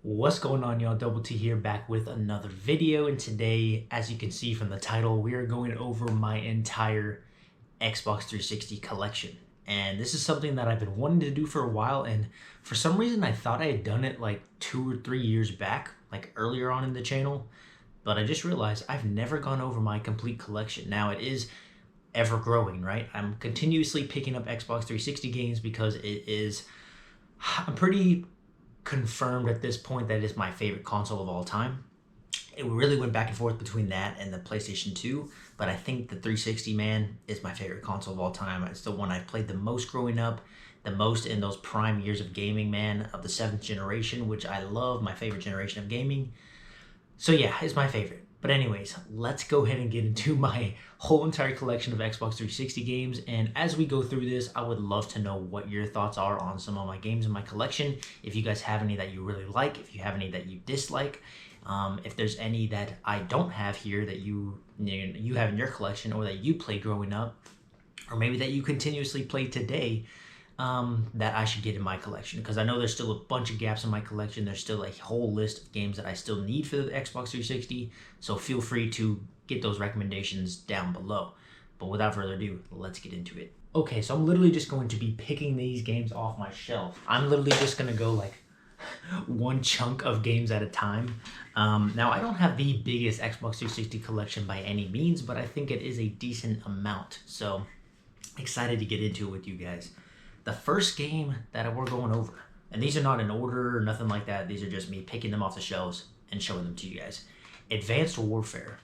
What's going on, y'all? Double T here, back with another video, and today, as you can see from the title, we are going over my entire Xbox 360 collection. And this is something that I've been wanting to do for a while, and for some reason I thought I had done it like 2 or 3 years back, like earlier on in the channel, but I just realized I've never gone over my complete collection. Now, it is ever growing, right? I'm continuously picking up Xbox 360 games because I'm pretty confirmed at this point that it is my favorite console of all time. It really went back and forth between that and the PlayStation 2, but I think the 360, man, is my favorite console of all time. It's the one I've played the most growing up, the most in those prime years of gaming, man, of the 7th generation, which I love, my favorite generation of gaming. So yeah, it's my favorite. But anyways, let's go ahead and get into my whole entire collection of Xbox 360 games. And as we go through this, I would love to know what your thoughts are on some of my games in my collection. If you guys have any that you really like, if you have any that you dislike, if there's any that I don't have here that you have in your collection or that you played growing up, or maybe that you continuously play today, that I should get in my collection, because I know there's still a bunch of gaps in my collection. There's still a whole list of games that I still need for the Xbox 360, so feel free to get those recommendations down below. But without further ado, let's get into it. Okay, so I'm literally just going to be picking these games off my shelf. I'm literally just going to go like one chunk of games at a time. Now, I don't have the biggest Xbox 360 collection by any means, but I think it is a decent amount, so excited to get into it with you guys. The first game that we're going over, and these are not in order or nothing like that, these are just me picking them off the shelves and showing them to you guys. Advanced Warfare.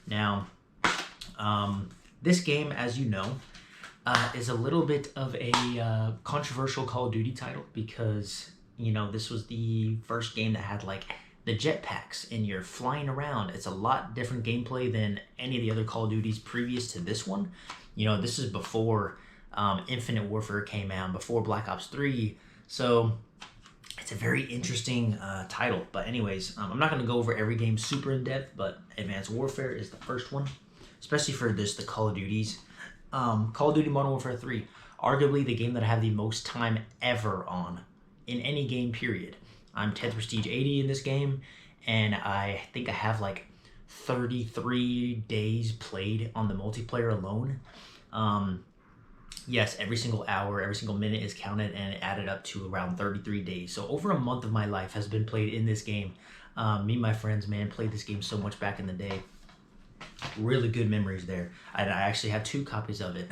Now, this game, as you know, is a little bit of a controversial Call of Duty title because, you know, this was the first game that had like the jetpacks and you're flying around. It's a lot different gameplay than any of the other Call of Duties previous to this one. You know, this is before Infinite Warfare came out, before Black Ops 3, so it's a very interesting title. But anyways, I'm not going to go over every game super in depth, but Advanced Warfare is the first one, especially for the Call of Duties. Call of Duty Modern Warfare 3, arguably the game that I have the most time ever on in any game period. I'm 10th Prestige 80 in this game, and I think I have like 33 days played on the multiplayer alone. Yes, every single hour, every single minute is counted, and it added up to around 33 days. So over a month of my life has been played in this game. Me and my friends, man, played this game so much back in the day. Really good memories there. I actually have 2 copies of it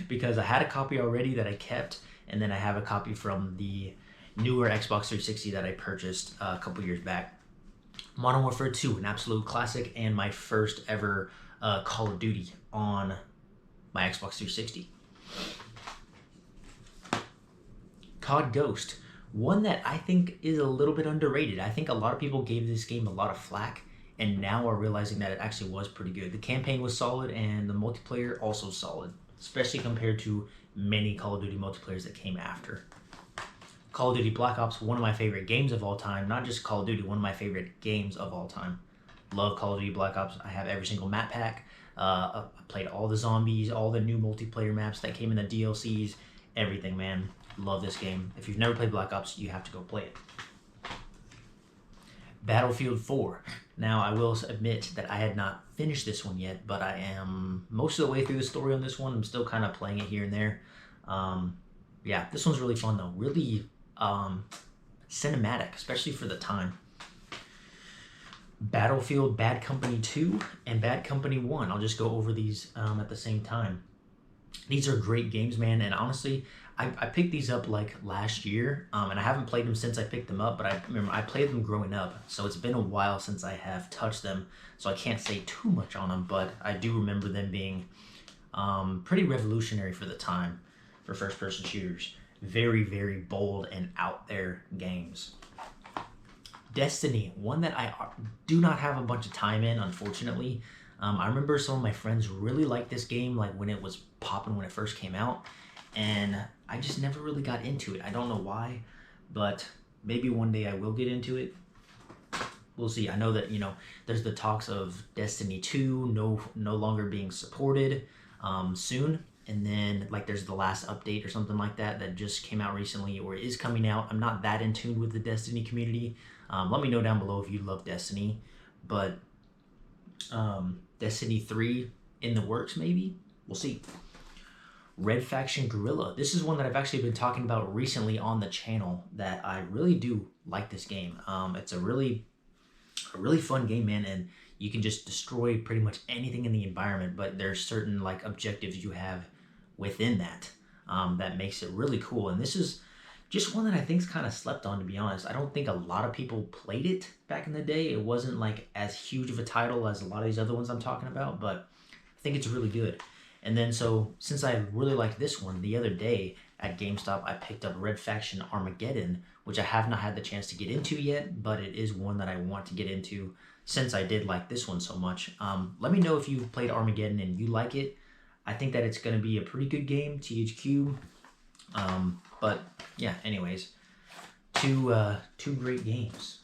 because I had a copy already that I kept, and then I have a copy from the newer Xbox 360 that I purchased a couple years back. Modern Warfare 2, an absolute classic, and my first ever Call of Duty on my Xbox 360. COD Ghost, one that I think is a little bit underrated. I think a lot of people gave this game a lot of flack, and now are realizing that it actually was pretty good. The campaign was solid, and the multiplayer also solid, especially compared to many Call of Duty multiplayers that came after. Call of Duty Black Ops, one of my favorite games of all time. Not just Call of Duty, one of my favorite games of all time. Love Call of Duty Black Ops. I have every single map pack. I played all the zombies, all the new multiplayer maps that came in the DLCs, everything, man. Love this game. If you've never played Black Ops, you have to go play it. Battlefield 4. Now, I will admit that I had not finished this one yet, but I am most of the way through the story on this one. I'm still kind of playing it here and there. Yeah, this one's really fun, though. Really cinematic, especially for the time. Battlefield Bad Company 2 and Bad Company 1. I'll just go over these at the same time. These are great games, man, and honestly, I picked these up like last year, and I haven't played them since I picked them up, but I remember I played them growing up, so it's been a while since I have touched them, so I can't say too much on them, but I do remember them being pretty revolutionary for the time for first-person shooters. Very, very bold and out there games. Destiny, one that I do not have a bunch of time in, unfortunately. I remember some of my friends really liked this game, like when it was popping when it first came out, and I just never really got into it. I don't know why, but maybe one day I will get into it. We'll see. I know that, you know, there's the talks of Destiny 2 no longer being supported soon. And then like there's the last update or something like that that just came out recently or is coming out. I'm not that in tune with the Destiny community. Let me know down below if you love Destiny, but Destiny 3 in the works maybe? We'll see. Red Faction Guerrilla. This is one that I've actually been talking about recently on the channel that I really do like this game. It's a really fun game, man, and you can just destroy pretty much anything in the environment, but there's certain like objectives you have within that that makes it really cool. And this is just one that I think is kind of slept on, to be honest. I don't think a lot of people played it back in the day. It wasn't like as huge of a title as a lot of these other ones I'm talking about, but I think it's really good. And then so since I really liked this one, the other day at GameStop, I picked up Red Faction Armageddon, which I have not had the chance to get into yet, but it is one that I want to get into since I did like this one so much. Let me know if you've played Armageddon and you like it. I think that it's going to be a pretty good game, THQ. But yeah, anyways, two great games.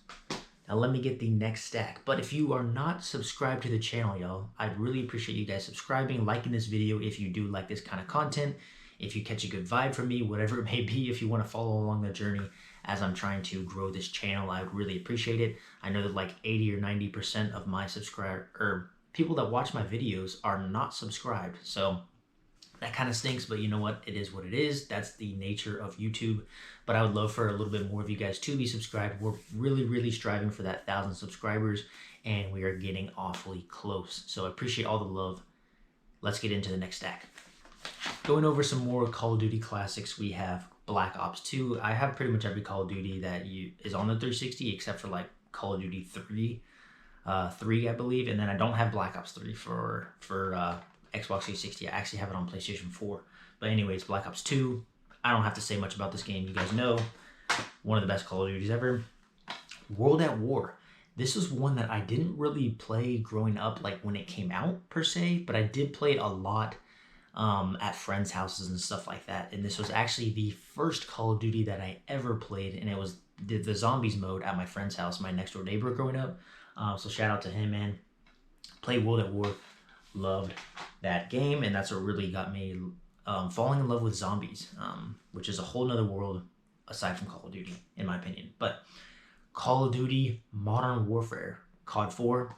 Now let me get the next stack. But if you are not subscribed to the channel, y'all, I'd really appreciate you guys subscribing, liking this video if you do like this kind of content. If you catch a good vibe from me, whatever it may be, if you want to follow along the journey as I'm trying to grow this channel, I would really appreciate it. I know that like 80 or 90% of my people that watch my videos are not subscribed. So that kind of stinks, but you know what? It is what it is. That's the nature of YouTube. But I would love for a little bit more of you guys to be subscribed. We're really striving for that 1,000 subscribers, and we are getting awfully close. So I appreciate all the love. Let's get into the next stack. Going over some more Call of Duty classics, we have Black Ops 2. I have pretty much every Call of Duty that is on the 360 except for like Call of Duty 3, I believe, and then I don't have Black Ops 3 for Xbox 360. I actually have it on PlayStation 4. But anyways, Black Ops 2, I don't have to say much about this game. You guys know, one of the best Call of Duties ever. World at War. This was one that I didn't really play growing up, like when it came out per se, but I did play it a lot at friends' houses and stuff like that. And this was actually the first Call of Duty that I ever played, and it was the zombies mode at my friend's house, my next door neighbor growing up. So shout out to him, man. Played World at War. Loved that game, and that's what really got me falling in love with zombies, which is a whole nother world aside from Call of Duty, in my opinion. But Call of Duty Modern Warfare, COD 4,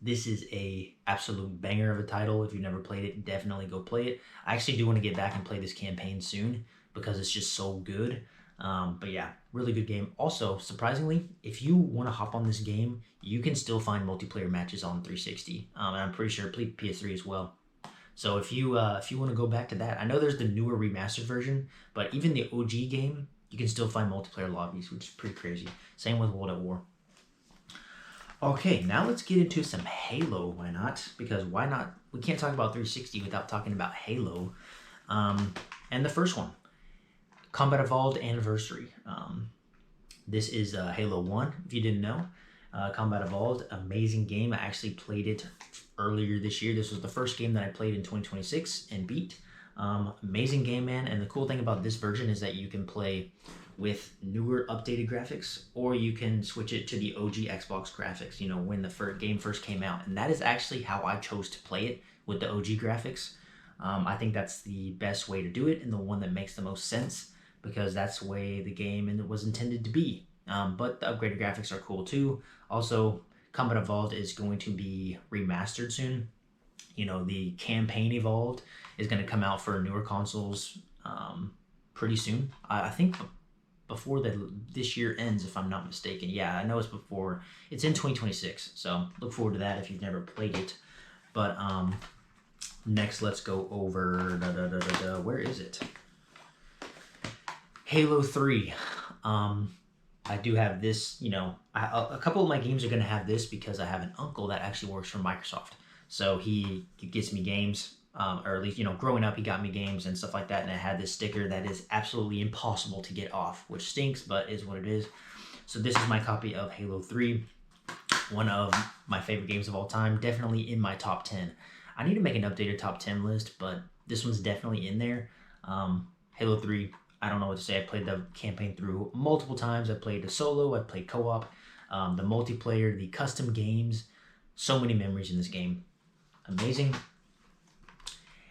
this is a absolute banger of a title. If you've never played it, definitely go play it. I actually do want to get back and play this campaign soon because it's just so good. But yeah, really good game. Also, surprisingly, if you want to hop on this game, you can still find multiplayer matches on 360. And I'm pretty sure PS3 as well. So if you want to go back to that, I know there's the newer remastered version, but even the OG game, you can still find multiplayer lobbies, which is pretty crazy. Same with World at War. Okay, now let's get into some Halo. Why not? Because why not? We can't talk about 360 without talking about Halo. And the first one, Combat Evolved Anniversary. This is Halo 1, if you didn't know. Combat Evolved, amazing game. I actually played it earlier this year. This was the first game that I played in 2026 and beat. Amazing game, man. And the cool thing about this version is that you can play with newer updated graphics, or you can switch it to the OG Xbox graphics, you know, when the game first came out. And that is actually how I chose to play it, with the OG graphics. I think that's the best way to do it, and the one that makes the most sense, because that's the way the game was intended to be. But the upgraded graphics are cool too. Also, Combat Evolved is going to be remastered soon. You know, the campaign Evolved is going to come out for newer consoles pretty soon. I think before this year ends, if I'm not mistaken. Yeah, I know it's before. It's in 2026, so look forward to that if you've never played it. But next, let's go over where is it? Halo 3. I do have this, you know, a couple of my games are going to have this because I have an uncle that actually works for Microsoft. So he gets me games, or at least, you know, growing up, he got me games and stuff like that. And I had this sticker that is absolutely impossible to get off, which stinks, but is what it is. So this is my copy of Halo 3, one of my favorite games of all time, definitely in my top 10. I need to make an updated top 10 list, but this one's definitely in there. Halo 3, I don't know what to say. I played the campaign through multiple times. I played the solo, I played co-op, the multiplayer, the custom games. So many memories in this game. Amazing.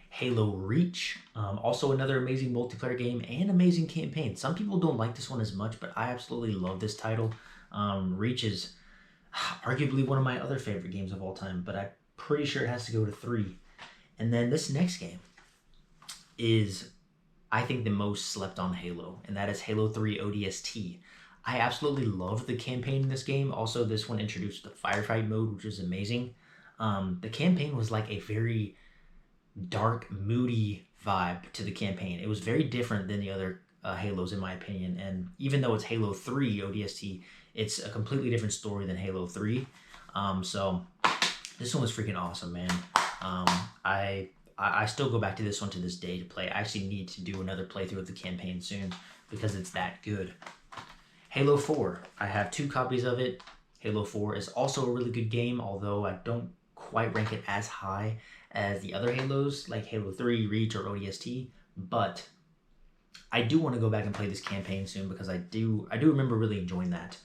Halo Reach, also another amazing multiplayer game and amazing campaign. Some people don't like this one as much, but I absolutely love this title. Reach is arguably one of my other favorite games of all time, but I'm pretty sure it has to go to 3. And then this next game is, I think, the most slept on Halo, and that is Halo 3 ODST. I absolutely loved the campaign in this game. Also, this one introduced the firefight mode, which is amazing. The campaign was like a very dark, moody vibe to the campaign. It was very different than the other Halos, in my opinion. And even though it's Halo 3 ODST, it's a completely different story than Halo 3. So this one was freaking awesome, man. I still go back to this one to this day to play. I actually need to do another playthrough of the campaign soon because it's that good. Halo 4, I have 2 copies of it. Halo 4 is also a really good game, although I don't quite rank it as high as the other Halos, like Halo 3, Reach, or ODST, but I do want to go back and play this campaign soon because I do remember really enjoying that.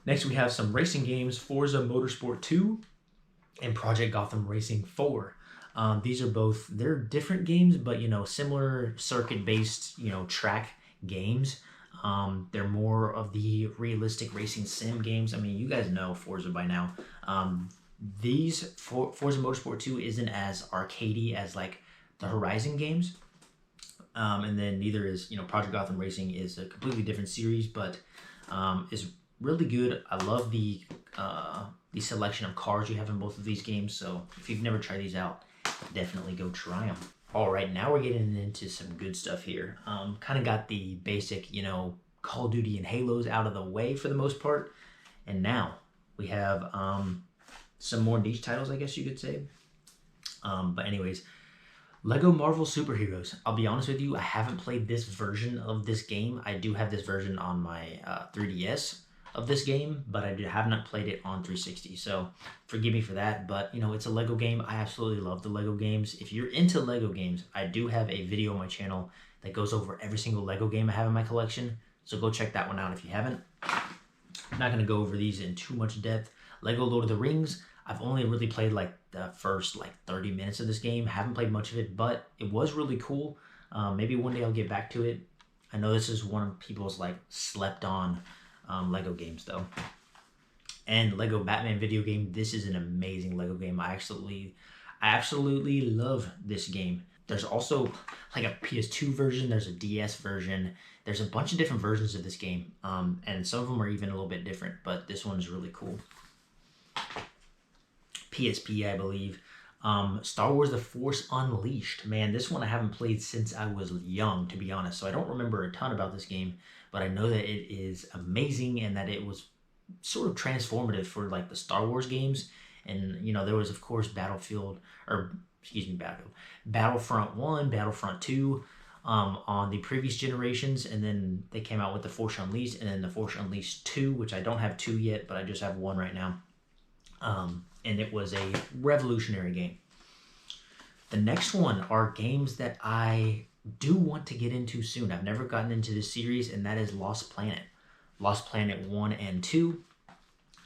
Next, we have some racing games, Forza Motorsport 2 and Project Gotham Racing 4. These are both, they're different games, but, you know, similar circuit-based, you know, track games. They're more of the realistic racing sim games. I mean, you guys know Forza by now. Forza Motorsport 2 isn't as arcadey as like the Horizon games. And then neither is, you know, Project Gotham Racing is a completely different series, but is really good. I love the selection of cars you have in both of these games. So if you've never tried these out, definitely go try them. All right, now we're getting into some good stuff here. Kind of got the basic, you know, Call of Duty and Halos out of the way for the most part. And now we have some more niche titles, I guess you could say. But anyways, Lego Marvel Superheroes. I'll be honest with you, I haven't played this version of this game. I do have this version on my 3DS of this game, but I have not played it on 360, so forgive me for that. But, you know, it's a Lego game. I absolutely love the Lego games. If you're into Lego games, I do have a video on my channel that goes over every single Lego game I have in my collection, so go check that one out if you haven't. I'm not going to go over these in too much depth. Lego Lord of the Rings, I've only really played like the first like 30 minutes of this game. Haven't played much of it, but it was really cool. Maybe one day I'll get back to it. I know this is one of people's like slept on Lego games though. And Lego Batman video game. This is an amazing Lego game. I absolutely love this game. There's also like a PS2 version. There's a DS version. There's a bunch of different versions of this game. And some of them are even a little bit different, but this one is really cool. PSP, I believe. Star Wars The Force Unleashed. Man, this one I haven't played since I was young, to be honest, so I don't remember a ton about this game, but I know that it is amazing and that it was sort of transformative for like the Star Wars games. And, you know, there was, of course, Battlefront 1, Battlefront 2 on the previous generations, and then they came out with The Force Unleashed, and then The Force Unleashed 2, which I don't have 2 yet, but I just have 1 right now. And it was a revolutionary game. The next one are games that I do want to get into soon. I've never gotten into this series, and that is Lost Planet. Lost Planet 1 and 2.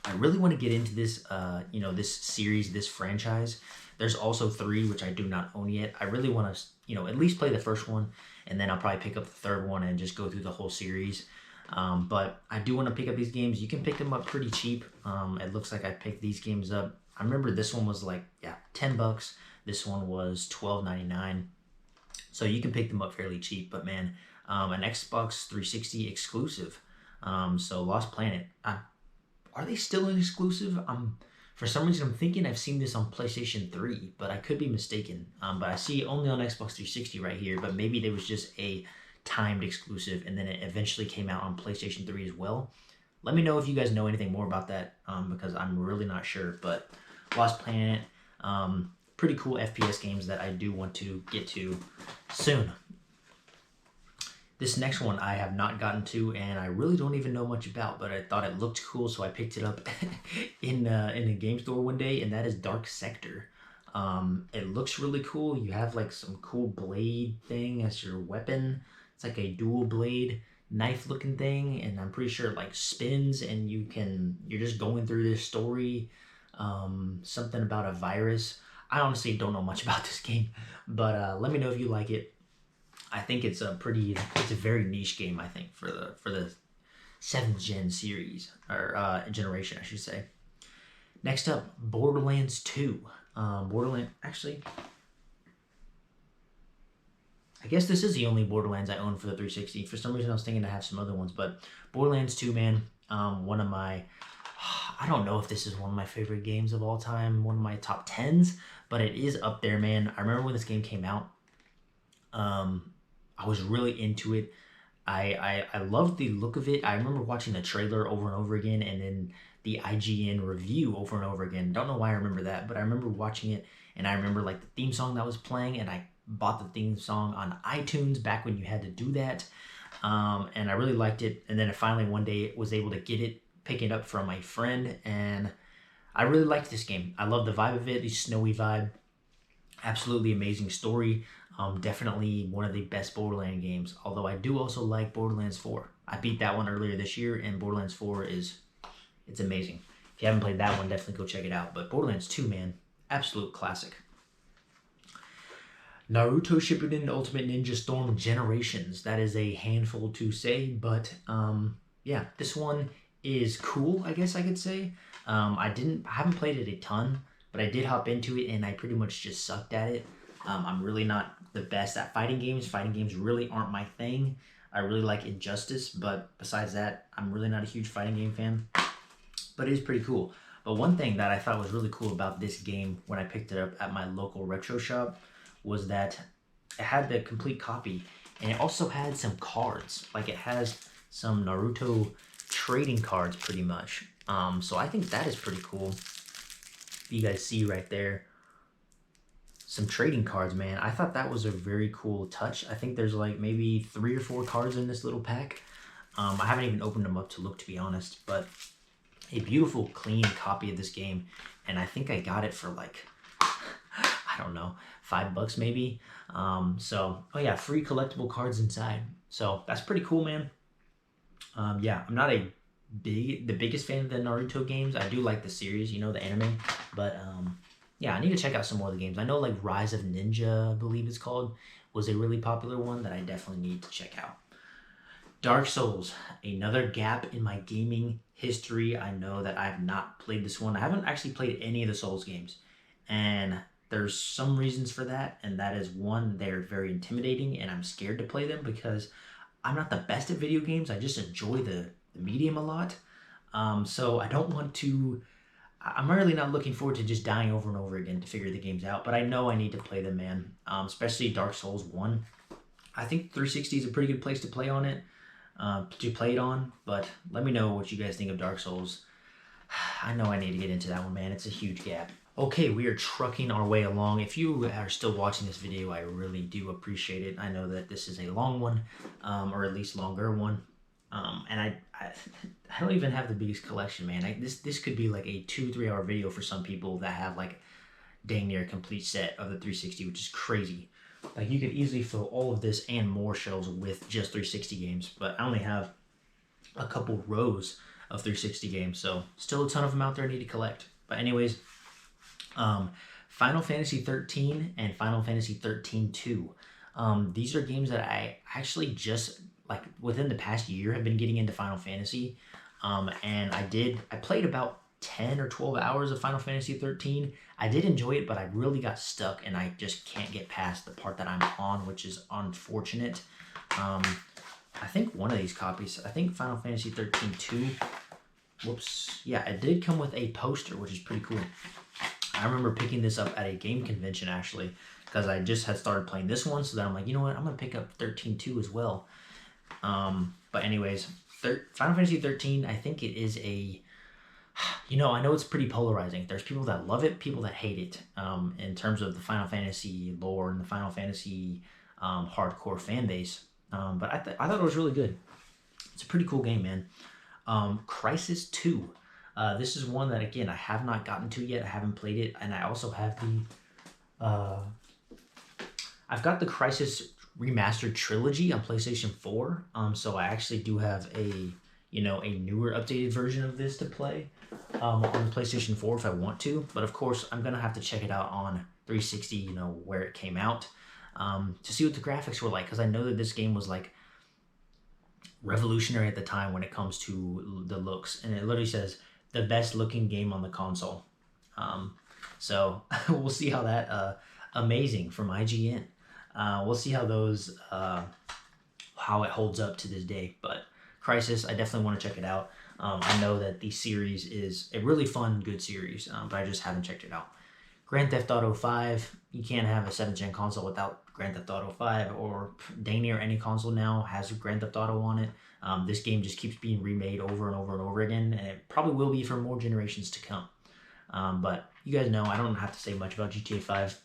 I really want to get into this, you know, this series, this franchise. There's also 3, which I do not own yet. I really want to, you know, at least play the first one, and then I'll probably pick up the third one and just go through the whole series. But I do want to pick up these games. You can pick them up pretty cheap. It looks like I picked these games up. I remember this one was like, yeah, $10. This one was $12.99. So you can pick them up fairly cheap. But man, an Xbox 360 exclusive. So Lost Planet. Are they still an exclusive? For some reason, I'm thinking I've seen this on PlayStation 3, but I could be mistaken. But I see it only on Xbox 360 right here. But maybe there was just a timed exclusive, and then it eventually came out on PlayStation 3 as well. Let me know if you guys know anything more about that, because I'm really not sure. But Lost Planet, pretty cool FPS games that I do want to get to soon. This next one I have not gotten to, and I really don't even know much about, but I thought it looked cool, so I picked it up in a game store one day, and that is Dark Sector. It looks really cool. You have like some cool blade thing as your weapon. It's like a dual blade knife looking thing, and I'm pretty sure it like spins, and you're just going through this story. Something about a virus. I honestly don't know much about this game, but let me know if you like it. I think it's a very niche game, I think, for the 7th gen series, or generation, I should say. Next up, Borderlands 2. Actually, I guess this is the only Borderlands I own for the 360. For some reason, I was thinking I have some other ones, but Borderlands 2, man, one of my, I don't know if this is one of my favorite games of all time, one of my top 10s, but it is up there, man. I remember when this game came out, I was really into it. I loved the look of it. I remember watching the trailer over and over again, and then the IGN review over and over again. Don't know why I remember that, but I remember watching it, and I remember like the theme song that was playing, and I bought the theme song on iTunes back when you had to do that, and I really liked it. And then I finally one day was able to pick it up from a friend, and I really liked this game. I love the vibe of it, the snowy vibe. Absolutely amazing story. Definitely one of the best Borderlands games, although I do also like Borderlands 4. I beat that one earlier this year, and Borderlands 4 it's amazing. If you haven't played that one, definitely go check it out. But Borderlands 2, man, absolute classic. Naruto Shippuden Ultimate Ninja Storm Generations. That is a handful to say, but yeah, this one is cool, I guess I could say. I haven't played it a ton, but I did hop into it, and I pretty much just sucked at it. I'm really not the best at fighting games. Fighting games really aren't my thing. I really like Injustice, but besides that, I'm really not a huge fighting game fan. But it is pretty cool. But one thing that I thought was really cool about this game when I picked it up at my local retro shop was that it had the complete copy, and it also had some cards. Like, it has some Naruto trading cards pretty much. So I think that is pretty cool. You guys see right there some trading cards, man. I thought that was a very cool touch. I think there's like maybe 3 or 4 cards in this little pack. I haven't even opened them up to look, to be honest, but a beautiful, clean copy of this game, and I think I got it for like, I don't know, $5 maybe. So, oh yeah, free collectible cards inside. So that's pretty cool, man. Yeah, I'm not the biggest fan of the Naruto games. I do like the series, you know, the anime, but yeah, I need to check out some more of the games. I know like Rise of Ninja, I believe it's called, was a really popular one that I definitely need to check out. Dark Souls, another gap in my gaming history. I know that I have not played this one. I haven't actually played any of the Souls games, and there's some reasons for that, and that is, one, they're very intimidating, and I'm scared to play them because I'm not the best at video games. I just enjoy the medium a lot. So I don't want to... I'm really not looking forward to just dying over and over again to figure the games out, but I know I need to play them, man. Especially Dark Souls 1. I think 360 is a pretty good place to play on it, to play it on, but let me know what you guys think of Dark Souls. I know I need to get into that one, man. It's a huge gap. Okay, we are trucking our way along. If you are still watching this video, I really do appreciate it. I know that this is a long one, or at least longer one. And I don't even have the biggest collection, man. This could be like a 2-3 hour video for some people that have like dang near a complete set of the 360, which is crazy. Like, you could easily fill all of this and more shelves with just 360 games, but I only have a couple rows of 360 games, so still a ton of them out there I need to collect. But anyways, Final Fantasy 13 and Final Fantasy 13-2. These are games that I actually just, like, within the past year have been getting into Final Fantasy. And I played about 10 or 12 hours of Final Fantasy 13. I did enjoy it, but I really got stuck, and I just can't get past the part that I'm on, which is unfortunate. I think one of these copies, I think Final Fantasy 13-2, whoops, yeah, it did come with a poster, which is pretty cool. I remember picking this up at a game convention, actually, because I just had started playing this one, so then I'm like, you know what, I'm going to pick up 13-2 as well. But anyways, Final Fantasy 13, I think it is a, you know, I know it's pretty polarizing. There's people that love it, people that hate it, in terms of the Final Fantasy lore and the Final Fantasy hardcore fan base. But I thought it was really good. It's a pretty cool game, man. Crisis 2. This is one that, again, I have not gotten to yet. I haven't played it, and I also have I've got the Crisis Remastered Trilogy on PlayStation 4. So I actually do have a newer updated version of this to play on the PlayStation 4 if I want to. But of course, I'm gonna have to check it out on 360, where it came out, to see what the graphics were like, because I know that this game was like, revolutionary at the time when it comes to the looks. And it literally says the best looking game on the console. So we'll see how that, amazing from IGN. We'll see how those, how it holds up to this day. But Crisis, I definitely want to check it out. I know that the series is a really fun, good series, but I just haven't checked it out. Grand Theft Auto 5, you can't have a 7th gen console without Grand Theft Auto 5, or dang near any console now has Grand Theft Auto on it. This game just keeps being remade over and over and over again, and it probably will be for more generations to come. But you guys know I don't have to say much about GTA 5.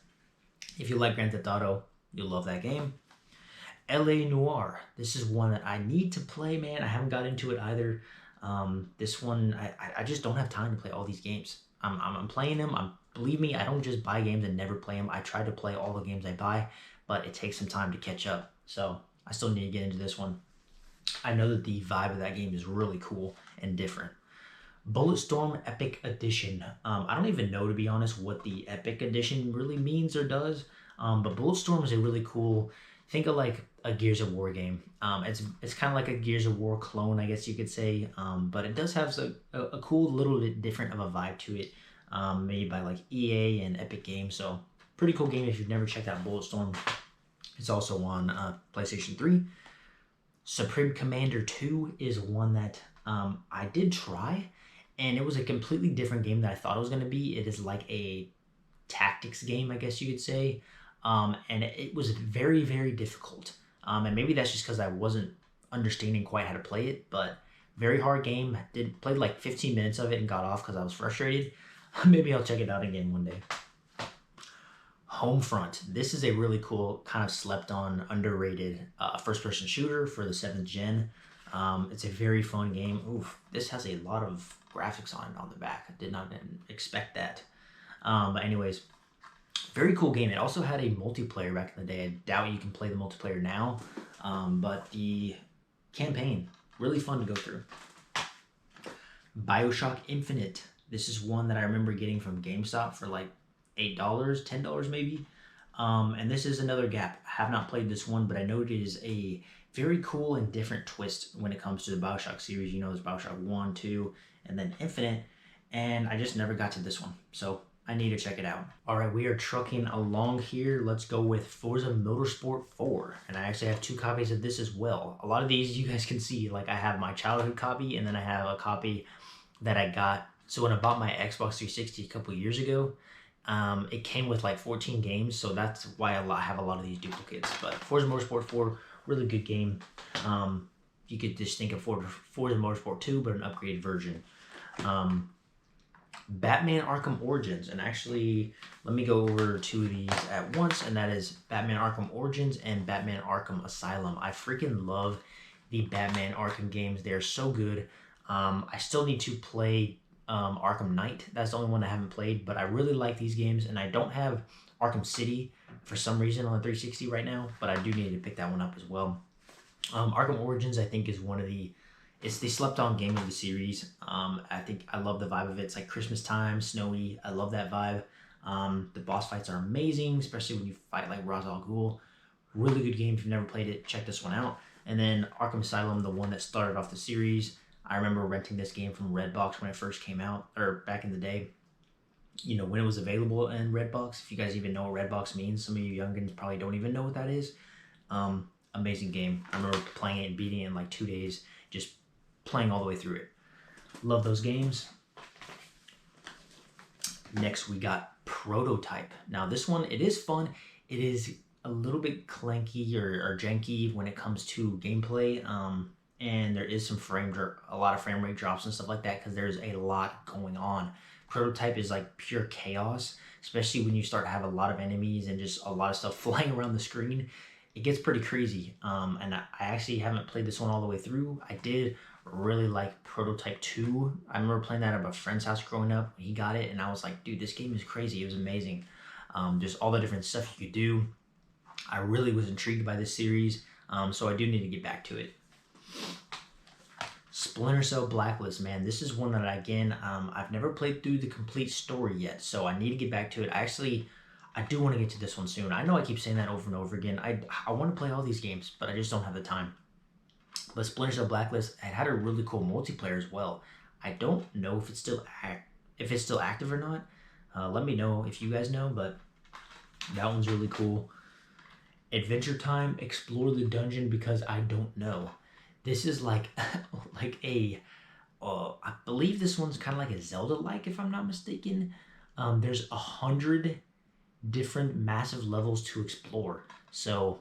If you like Grand Theft Auto, you'll love that game. LA Noire. This is one that I need to play, man. I haven't got into it either. This one, I just don't have time to play all these games. I'm playing them. Believe me, I don't just buy games and never play them. I try to play all the games I buy, but it takes some time to catch up. So I still need to get into this one. I know that the vibe of that game is really cool and different. Bulletstorm Epic Edition. I don't even know, to be honest, what the Epic Edition really means or does. But Bulletstorm is a really cool, think of like a Gears of War game. It's kind of like a Gears of War clone, I guess you could say. But it does have a cool little bit different of a vibe to it. Made by like EA and Epic Games. So pretty cool game if you've never checked out Bulletstorm. It's also on PlayStation 3. Supreme Commander 2 is one that I did try, and it was a completely different game than I thought it was going to be. It is like a tactics game, I guess you could say. And it was very, very difficult. And maybe that's just because I wasn't understanding quite how to play it, but very hard game. Played like 15 minutes of it and got off because I was frustrated. Maybe I'll check it out again one day. Homefront. This is a really cool, kind of slept on, underrated first-person shooter for the 7th gen. It's a very fun game. Oof, this has a lot of graphics on the back. I did not expect that. But anyways, very cool game. It also had a multiplayer back in the day. I doubt you can play the multiplayer now, but the campaign, really fun to go through. BioShock Infinite. This is one that I remember getting from GameStop for like $8, $10 maybe. And this is another gap. I have not played this one, but I know it is a very cool and different twist when it comes to the BioShock series. You know, there's BioShock 1, 2, and then Infinite. And I just never got to this one. So I need to check it out. All right, we are trucking along here. Let's go with Forza Motorsport 4. And I actually have 2 copies of this as well. A lot of these you guys can see, like I have my childhood copy, and then I have a copy that I got. So when I bought my Xbox 360 a couple years ago, it came with like 14 games, so that's why I have a lot of these duplicates. But Forza Motorsport 4, really good game. You could just think of Forza Motorsport 2, but an upgraded version. Batman Arkham Origins, and actually, let me go over 2 of these at once, and that is Batman Arkham Origins and Batman Arkham Asylum. I freaking love the Batman Arkham games. They are so good. I still need to play Arkham Knight. That's the only one I haven't played, but I really like these games, and I don't have Arkham City for some reason on the 360 right now, but I do need to pick that one up as well. Arkham Origins, I think, is it's the slept-on game of the series. I think I love the vibe of it. It's like Christmas time, snowy. I love that vibe. The boss fights are amazing, especially when you fight like Ra's al Ghul. Really good game. If you've never played it, check this one out. And then Arkham Asylum, the one that started off the series. I remember renting this game from Redbox when it first came out, or back in the day. You know, when it was available in Redbox. If you guys even know what Redbox means, some of you youngins probably don't even know what that is. Amazing game. I remember playing it and beating it in like 2 days, just playing all the way through it. Love those games. Next, we got Prototype. Now, this one, it is fun. It is a little bit clanky or janky when it comes to gameplay. And there is a lot of frame rate drops and stuff like that because there's a lot going on. Prototype is like pure chaos, especially when you start to have a lot of enemies and just a lot of stuff flying around the screen. It gets pretty crazy. And I actually haven't played this one all the way through. I did really like Prototype 2. I remember playing that at a friend's house growing up. He got it, and I was like, dude, this game is crazy. It was amazing. Just all the different stuff you could do. I really was intrigued by this series, so I do need to get back to it. Splinter Cell Blacklist, man. This is one that, again, I've never played through the complete story yet, so I need to get back to it. I do want to get to this one soon. I know I keep saying that over and over again. I want to play all these games, but I just don't have the time. But Splinter Cell Blacklist had a really cool multiplayer as well. I don't know if it's still active or not. Let me know if you guys know, but that one's really cool. Adventure Time, explore the dungeon because I don't know. This is like I believe this one's kind of like a Zelda-like, if I'm not mistaken. There's 100 different massive levels to explore. So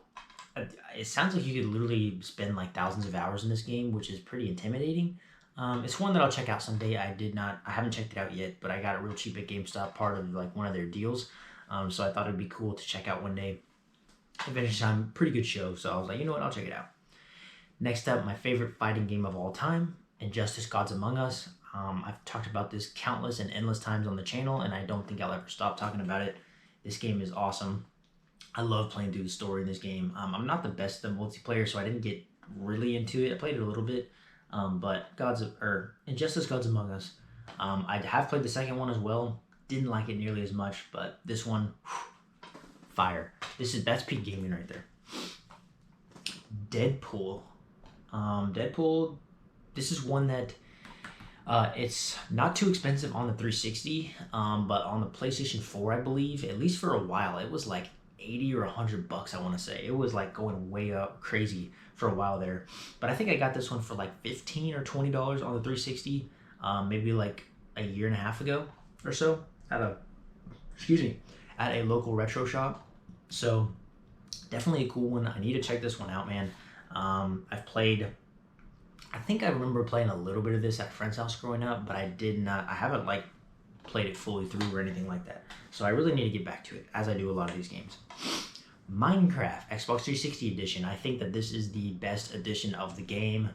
it sounds like you could literally spend like thousands of hours in this game, which is pretty intimidating. It's one that I'll check out someday. I haven't checked it out yet, but I got it real cheap at GameStop, part of like one of their deals. So I thought it'd be cool to check out one day. Adventure Time, pretty good show. So I was like, you know what, I'll check it out. Next up, my favorite fighting game of all time, Injustice: Gods Among Us. I've talked about this countless and endless times on the channel, and I don't think I'll ever stop talking about it. This game is awesome. I love playing through the story in this game. I'm not the best at multiplayer, so I didn't get really into it. I played it a little bit, but Injustice: Gods Among Us. I have played the second one as well. Didn't like it nearly as much, but this one, fire. That's peak gaming right there. Deadpool. Deadpool. This is one that it's not too expensive on the 360, but on the PlayStation 4, I believe, at least for a while, it was like 80 or 100 bucks, I want to say. It was like going way up crazy for a while there. But I think I got this one for like $15 or $20 on the 360, maybe like a year and a half ago or so at a local retro shop. So definitely a cool one. I need to check this one out, man. I think I remember playing a little bit of this at a friend's house growing up, but I haven't like played it fully through or anything like that. So I really need to get back to it, as I do a lot of these games. Minecraft, Xbox 360 edition. I think that this is the best edition of the game.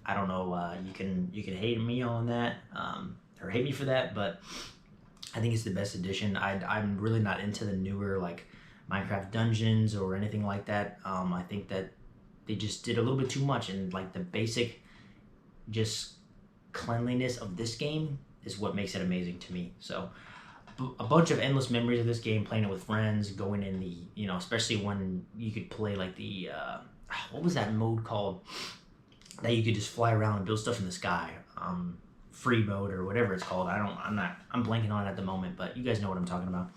I don't know, you can hate me on that, or hate me for that, but I think it's the best edition. I'm really not into the newer like Minecraft dungeons or anything like that. I think that they just did a little bit too much, and like the basic just cleanliness of this game is what makes it amazing to me. So a bunch of endless memories of this game, playing it with friends, going in the, especially when you could play like the what was that mode called that you could just fly around and build stuff in the sky, free mode or whatever it's called. I'm blanking on it at the moment, but you guys know what I'm talking about.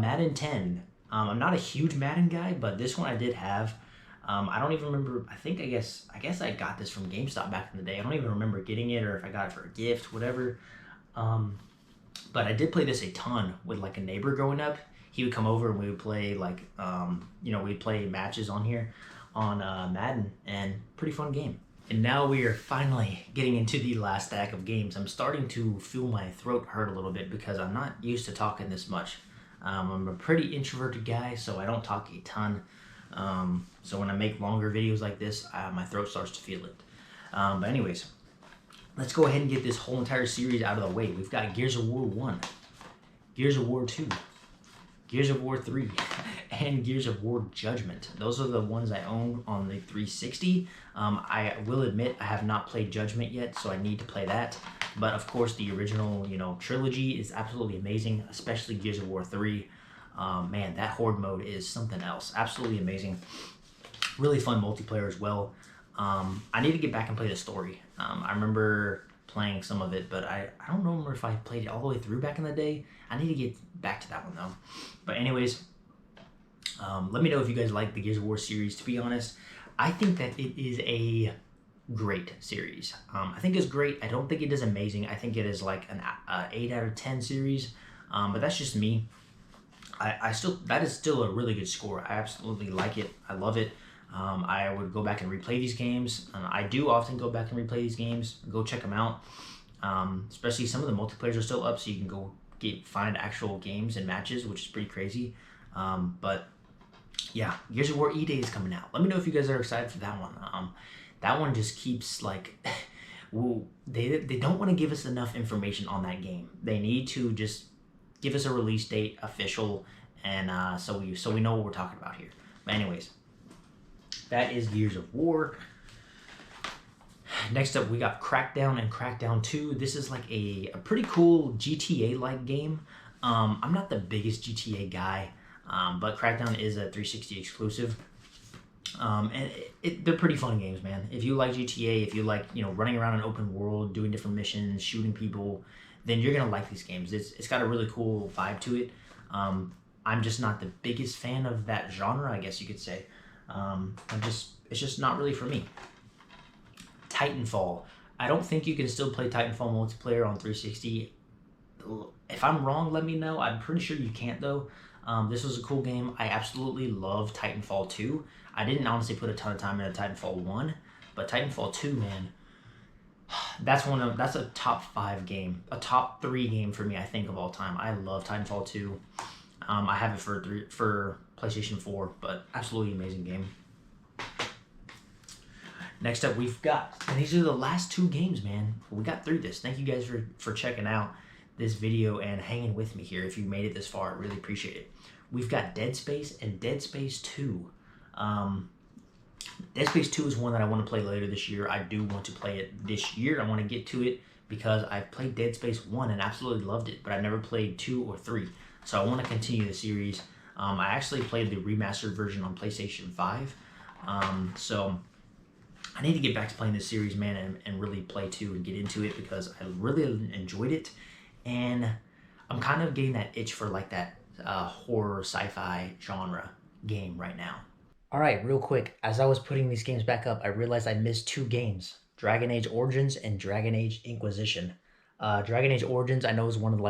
Madden 10. I'm not a huge Madden guy, but this one I did have. I don't even remember. I guess I got this from GameStop back in the day. I don't even remember getting it, or if I got it for a gift, whatever. But I did play this a ton with like a neighbor growing up. He would come over and we would play like, we'd play matches on here on Madden, and pretty fun game. And now we are finally getting into the last stack of games. I'm starting to feel my throat hurt a little bit because I'm not used to talking this much. I'm a pretty introverted guy, so I don't talk a ton. So when I make longer videos like this, my throat starts to feel it. But anyways, let's go ahead and get this whole entire series out of the way. We've got Gears of War 1, Gears of War 2, Gears of War 3, and Gears of War Judgment. Those are the ones I own on the 360. I will admit I have not played Judgment yet, so I need to play that. But of course, the original, trilogy is absolutely amazing, especially Gears of War 3. Man, that Horde mode is something else. Absolutely amazing. Really fun multiplayer as well. I need to get back and play the story. I remember playing some of it, but I don't remember if I played it all the way through back in the day. I need to get back to that one though. But anyways, let me know if you guys like the Gears of War series. To be honest, I think that it is a great series. I think it's great. I don't think it is amazing. I think it is like an 8 out of 10 series. But that's just me. That is still a really good score. I absolutely like it. I love it. I would go back and replay these games. I do often go back and replay these games. Go check them out. Especially some of the multiplayers are still up, so you can go find actual games and matches, which is pretty crazy. But yeah, Gears of War E-Day is coming out. Let me know if you guys are excited for that one. That one just keeps like, they don't want to give us enough information on that game. They need to just give us a release date, official, and so we know what we're talking about here. But anyways, that is Gears of War. Next up, we got Crackdown and Crackdown 2. This is like a pretty cool GTA-like game. I'm not the biggest GTA guy, but Crackdown is a 360 exclusive. And they're pretty fun games, man. If you like GTA, if you like, you know, running around an open world, doing different missions, shooting people, then you're gonna like these games. It's got a really cool vibe to it. I'm just not the biggest fan of that genre, I guess you could say. It's just not really for me. Titanfall. I don't think you can still play Titanfall multiplayer on 360. If I'm wrong, let me know. I'm pretty sure you can't though. This was a cool game. I absolutely love Titanfall 2. I didn't honestly put a ton of time into Titanfall 1, but Titanfall 2, man, that's a top 5 game, a top 3 game for me, I think, of all time. I love Titanfall 2. I have it for PlayStation 4, but absolutely amazing game. Next up, we've got, and these are the last 2 games, man. We got through this. Thank you guys for checking out this video and hanging with me here. If you made it this far, I really appreciate it. We've got Dead Space and Dead Space 2. Dead Space 2 is one that I want to play later this year. I do want to play it this year. I want to get to it because I've played Dead Space 1 and absolutely loved it, but I never played 2 or 3. So I want to continue the series. I actually played the remastered version on PlayStation 5. So I need to get back to playing this series, man, and really play 2 and get into it because I really enjoyed it. And I'm kind of getting that itch for like that horror sci-fi genre game right now. All right, real quick, as I was putting these games back up, I realized I missed 2 games, Dragon Age Origins and Dragon Age Inquisition. Dragon Age Origins I know is one of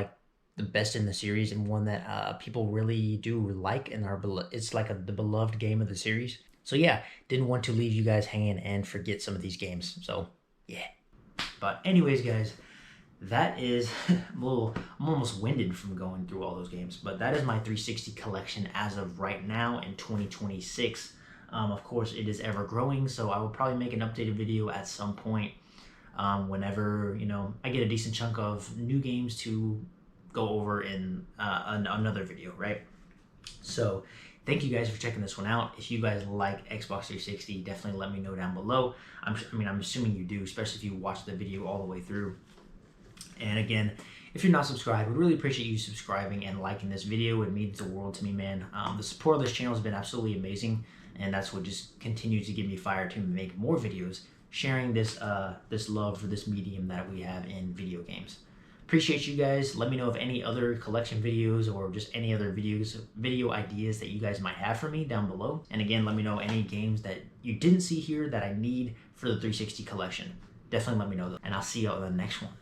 the best in the series and one that people really do like and it's like the beloved game of the series. So yeah, didn't want to leave you guys hanging and forget some of these games. So yeah. But anyways, guys, that is I'm almost winded from going through all those games, but that is my 360 collection as of right now in 2026. Of course, it is ever growing, so I will probably make an updated video at some point whenever, you know, I get a decent chunk of new games to go over in another video, right? So thank you guys for checking this one out. If you guys like Xbox 360, definitely let me know down below. I'm assuming you do, especially if you watch the video all the way through. And again, if you're not subscribed, we really appreciate you subscribing and liking this video. It means the world to me, man. The support of this channel has been absolutely amazing, and that's what just continues to give me fire to make more videos, sharing this this love for this medium that we have in video games. Appreciate you guys. Let me know of any other collection videos or just any other video ideas that you guys might have for me down below. And again, let me know any games that you didn't see here that I need for the 360 collection. Definitely let me know, and I'll see you on the next one.